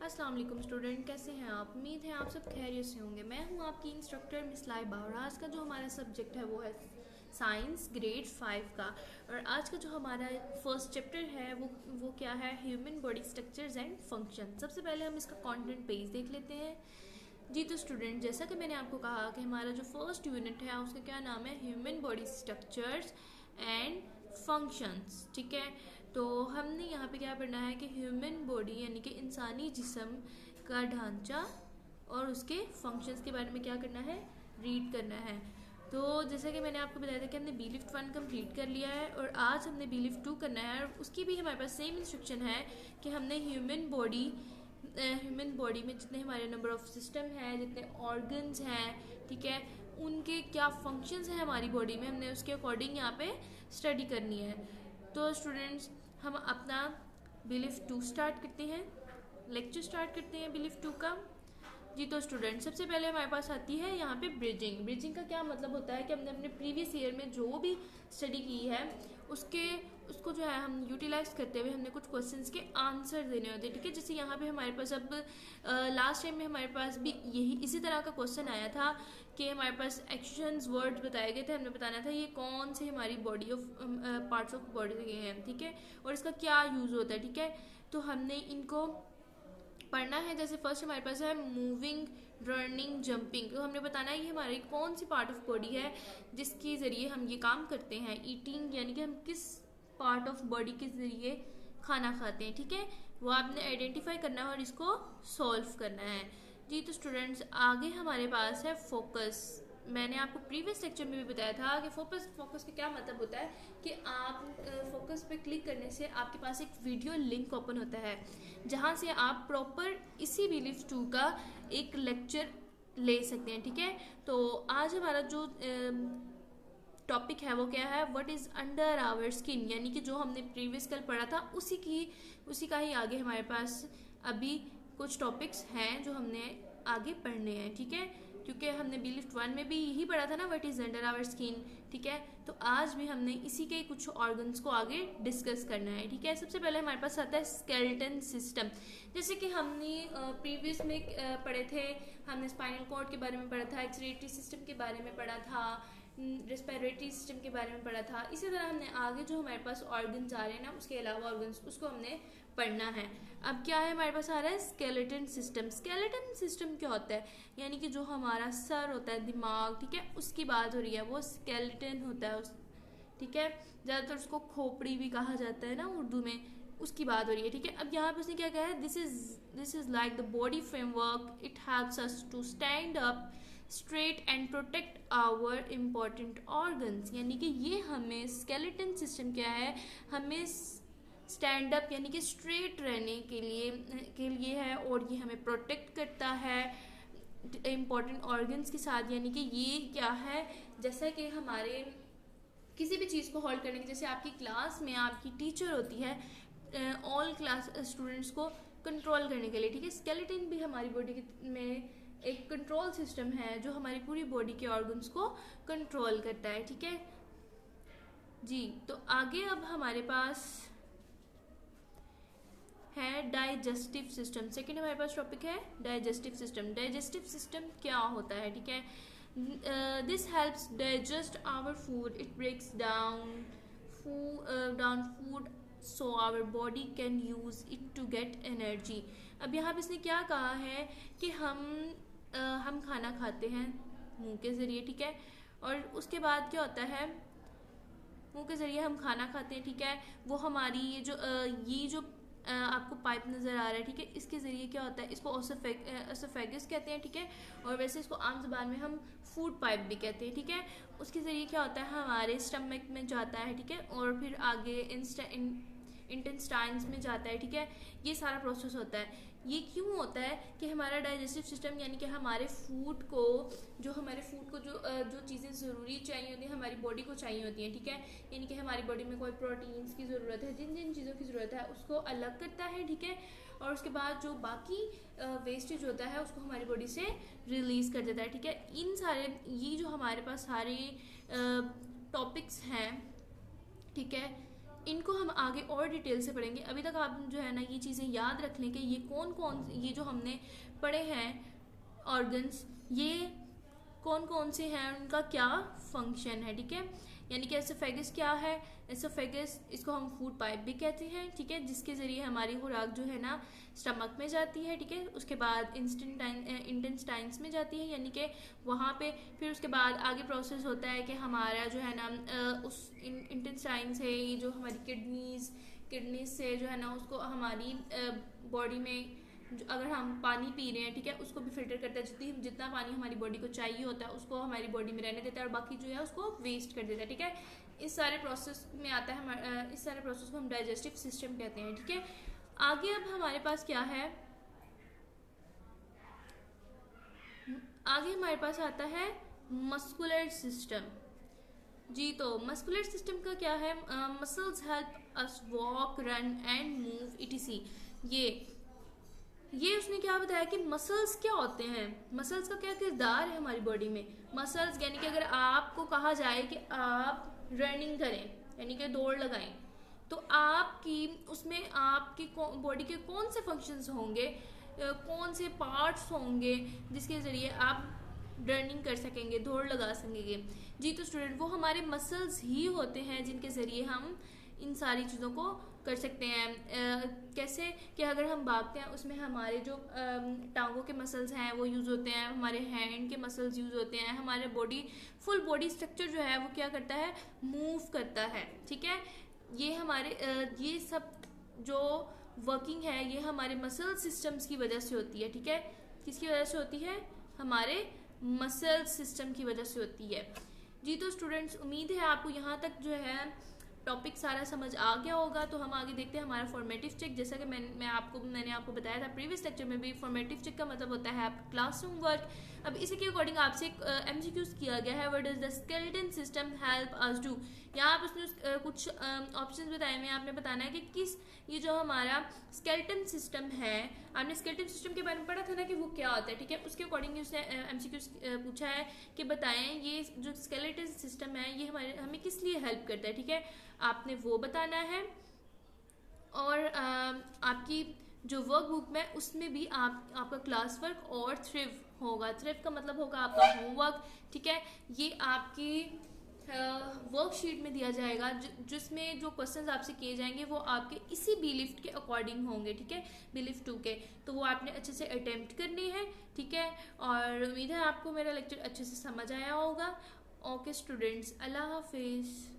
अस्सलाम वालेकुम स्टूडेंट, कैसे हैं आप? उम्मीद है आप सब खैरियत से होंगे। मैं हूं आपकी इंस्ट्रक्टर मिस लाइबा और आज का जो हमारा सब्जेक्ट है वो है साइंस ग्रेड 5 का। और आज का जो हमारा फर्स्ट चैप्टर है वो क्या है? Human body structures and function. सबसे पहले हम इसका कंटेंट पेज देख लेते हैं। जी तो स्टूडेंट, जैसा कि मैंने आपको कहा कि हमारा जो फर्स्ट यूनिट है उसका क्या नाम है? Human body structures and functions. ठीक है, तो हमने यहाँ पे क्या पढ़ना है कि ह्यूमन बॉडी यानी कि इंसानी जिस्म का ढांचा और उसके फंक्शंस के बारे में क्या करना है? रीड करना है। तो जैसा कि मैंने आपको बताया था कि हमने बी लिफ्ट 1 कंप्लीट कर लिया है और आज हमने बी लिफ्ट 2 करना है और उसकी भी हमारे पास सेम इंस्ट्रक्शन है कि हमने ह्यूमन बॉडी में जितने हमारे नंबर ऑफ सिस्टम है, जितने ऑर्गन्स हैं, ठीक है, उनके क्या फंक्शंस हैं हमारी बॉडी में, हमने उसके अकॉर्डिंग यहाँ पे स्टडी करनी है। तो स्टूडेंट्स, हम अपना बिलीफ 2 स्टार्ट करते हैं, लेक्चर स्टार्ट करते हैं बिलीफ 2 का। जी तो स्टूडेंट, सबसे पहले हमारे पास आती है यहाँ पे ब्रिजिंग। ब्रिजिंग का क्या मतलब होता है कि हमने अपने प्रीवियस ईयर में जो भी स्टडी की है उसको जो है हम यूटिलाइज करते हुए हमने कुछ क्वेश्चंस के आंसर देने होते हैं। ठीक है, जैसे यहाँ पे हमारे पास अब लास्ट टाइम में हमारे पास भी इसी तरह का क्वेश्चन आया था कि हमारे पास एक्शंस वर्ड्स बताए गए थे, हमने बताना था ये कौन से हमारी body of parts of body के हैं, ठीक है, और इसका क्या यूज होता है। ठीक है, तो हमने इनको पढ़ना है। जैसे फर्स्ट हमारे पास है मूविंग, रनिंग, जंपिंग। तो हमने बताना है ये हमारी कौन सी पार्ट ऑफ बॉडी है जिसके ज़रिए हम ये काम करते हैं। ईटिंग यानी कि हम किस पार्ट ऑफ बॉडी के ज़रिए खाना खाते हैं, ठीक है, वो आपने आइडेंटिफाई करना है और इसको सॉल्व करना है। जी तो स्टूडेंट्स, आगे हमारे पास है फोकस। मैंने आपको प्रीवियस लेक्चर में भी बताया था कि फोकस का क्या मतलब होता है कि आप फोकस पे क्लिक करने से आपके पास एक वीडियो लिंक ओपन होता है जहां से आप प्रॉपर इसी बिलीफ 2 का एक लेक्चर ले सकते हैं। ठीक है, तो आज हमारा जो टॉपिक है वो क्या है? What is under our skin, यानी कि जो हमने प्रीवियस कल पढ़ा था उसी का ही आगे हमारे पास अभी कुछ टॉपिक्स हैं जो हमने आगे पढ़ने हैं। ठीक है, क्योंकि हमने बी लिफ्ट 1 में भी यही पढ़ा था ना, what is under our skin. ठीक है, तो आज भी हमने इसी के कुछ ऑर्गन्स को आगे डिस्कस करना है। ठीक है, सबसे पहले हमारे पास आता है स्केलेटन सिस्टम। जैसे कि हमने प्रीवियस में पढ़े थे, हमने स्पाइनल कॉर्ड के बारे में पढ़ा था, एक्सक्रीटरी सिस्टम के बारे में पढ़ा था, रेस्पिरेटरी सिस्टम के बारे में पढ़ा था। इसी तरह हमने आगे जो हमारे पास ऑर्गन्स आ रहे हैं ना, उसके अलावा ऑर्गन्स, उसको हमने पढ़ना है। अब क्या है हमारे पास आ रहा है? Skeleton system. स्केलेटन सिस्टम क्या होता है? यानी कि जो हमारा सर होता है, दिमाग, ठीक है, उसकी बात हो रही है, वो स्केलेटन होता है ठीक है, ज़्यादातर उसको खोपड़ी भी कहा जाता है ना उर्दू में, उसकी बात हो रही है। ठीक है, अब यहाँ पे उसने क्या कहा है? This is like the body framework, it helps us to stand up straight and protect our important organs. यानी कि ये हमें स्केलेटन सिस्टम क्या है? हमें स्टैंड अप यानी कि स्ट्रेट रहने के लिए है और ये हमें प्रोटेक्ट करता है इम्पॉर्टेंट ऑर्गन्स के साथ। यानी कि ये क्या है? जैसा कि हमारे किसी भी चीज़ को होल्ड करने की, जैसे आपकी क्लास में आपकी टीचर होती है ऑल क्लास स्टूडेंट्स को कंट्रोल करने के लिए। ठीक है, स्केलेटन भी हमारी बॉडी में एक कंट्रोल सिस्टम है जो हमारी पूरी बॉडी के ऑर्गन्स को कंट्रोल करता है। ठीक है जी, तो आगे अब हमारे पास है डाइजेस्टिव सिस्टम। सेकेंड हमारे पास टॉपिक है डाइजेस्टिव सिस्टम। डाइजेस्टिव सिस्टम क्या होता है? ठीक है, this helps digest our food, it breaks down food so our body can use it to get energy. अब यहाँ पे इसने क्या कहा है कि हम खाना खाते हैं मुंह के ज़रिए, ठीक है, और उसके बाद क्या होता है? मुंह के ज़रिए हम खाना खाते हैं, ठीक है, वो हमारी ये जो आपको पाइप नज़र आ रहा है, ठीक है, इसके ज़रिए क्या होता है? इसको ओसोफेगस कहते हैं, ठीक है, और वैसे इसको आम ज़बान में हम फूड पाइप भी कहते हैं। ठीक है, उसके ज़रिए क्या होता है? हमारे स्टमक में जाता है, ठीक है, और फिर आगे इंटेस्टाइन्स में जाता है। ठीक है, ये सारा प्रोसेस होता है। ये क्यों होता है कि हमारा डाइजेस्टिव सिस्टम यानी कि हमारे फूड को जो चीज़ें ज़रूरी चाहिए होती हैं, हमारी बॉडी को चाहिए होती हैं, ठीक है, यानी कि हमारी बॉडी में कोई प्रोटीन्स की ज़रूरत है, जिन जिन चीज़ों की ज़रूरत है उसको अलग करता है। ठीक है, और उसके बाद जो बाकी वेस्टेज होता है उसको हमारी बॉडी से रिलीज़ कर देता है। ठीक है, ये जो हमारे पास सारे टॉपिक्स हैं, ठीक है, इनको हम आगे और डिटेल से पढ़ेंगे। अभी तक आप जो है ना ये चीज़ें याद रख लें कि ये कौन कौन, ये जो हमने पढ़े हैं ऑर्गन्स, ये कौन कौन से हैं, उनका क्या फंक्शन है, ठीक है। यानी कि एसोफेगस क्या है, एसोफेगस इसको हम फूड पाइप भी कहते हैं, ठीक है, जिसके ज़रिए हमारी खुराक जो है ना स्टमक में जाती है, ठीक है। उसके बाद इंटेस्टाइन्स में जाती है, यानी कि वहाँ पे फिर उसके बाद आगे प्रोसेस होता है कि हमारा जो है ना उस इंटेस्टाइन से ये जो हमारी किडनीज से जो है ना उसको हमारी बॉडी में अगर हम पानी पी रहे हैं, ठीक है, उसको भी फिल्टर करता है। जितना पानी हमारी बॉडी को चाहिए होता है उसको हमारी बॉडी में रहने देता है और बाकी जो है उसको वेस्ट कर देता है, ठीक है। इस सारे प्रोसेस में आता है इस सारे प्रोसेस को हम डाइजेस्टिव सिस्टम कहते हैं, ठीक है। आगे अब हमारे पास क्या है, आगे हमारे पास आता है मस्कुलर सिस्टम। जी, तो मस्कुलर सिस्टम का क्या है, muscles help us walk, run and move etc.. ये उसने क्या बताया कि मसल्स क्या होते हैं, मसल्स का क्या किरदार है हमारी बॉडी में। मसल्स यानी कि अगर आपको कहा जाए कि आप रनिंग करें, यानी कि दौड़ लगाएं, तो आपकी उसमें आपकी बॉडी के कौन से फंक्शंस होंगे, कौन से पार्ट्स होंगे जिसके ज़रिए आप रनिंग कर सकेंगे, दौड़ लगा सकेंगे। जी, तो स्टूडेंट वो हमारे मसल्स ही होते हैं जिनके ज़रिए हम इन सारी चीज़ों को कर सकते हैं। कैसे कि अगर हम भागते हैं उसमें हमारे जो टांगों के मसल्स हैं वो यूज़ होते हैं, हमारे हैंड के मसल्स यूज़ होते हैं, हमारे फुल बॉडी स्ट्रक्चर जो है वो क्या करता है, मूव करता है, ठीक है। ये हमारे ये सब जो वर्किंग है ये हमारे मसल सिस्टम्स की वजह से होती है, ठीक है। किसकी वजह से होती है, हमारे मसल सिस्टम की वजह से होती है। जी, तो स्टूडेंट्स उम्मीद है आपको यहाँ तक जो है टॉपिक सारा समझ आ गया होगा। तो हम आगे देखते हैं हमारा फॉर्मेटिव चेक। जैसा कि मैंने आपको बताया था प्रीवियस लेक्चर में भी, फॉर्मेटिव चेक का मतलब होता है आपका क्लासरूम वर्क। अब इसी के अकॉर्डिंग आपसे एक MCQs किया गया है, what does the skeleton system help us do. यहाँ पर उसने कुछ ऑप्शंस बताए हुए हैं, आपने बताना है कि ये जो हमारा स्केलेटन सिस्टम है, आपने स्केलेटन सिस्टम के बारे में पढ़ा था ना कि वो क्या होता है, ठीक है। उसके अकॉर्डिंग उसने MCQs पूछा है कि बताएं ये जो स्केलेटन सिस्टम है ये हमें किस लिए हेल्प करता है, ठीक है, आपने वो बताना है। और आपकी जो वर्क बुक में उसमें भी आपका क्लास वर्क और थ्रिव होगा। थ्रिव का मतलब होगा आपका होमवर्क, ठीक है। ये आपकी वर्कशीट में दिया जाएगा जिसमें जो क्वेश्चंस आपसे किए जाएंगे वो आपके इसी बी लिफ्ट के अकॉर्डिंग होंगे, ठीक है, बी लिफ्ट 2 के। तो वो आपने अच्छे से अटेम्प्ट करने हैं, ठीक है। और उम्मीद है आपको मेरा लेक्चर अच्छे से समझ आया होगा। ओके स्टूडेंट्स, अल्लाह हाफिज़।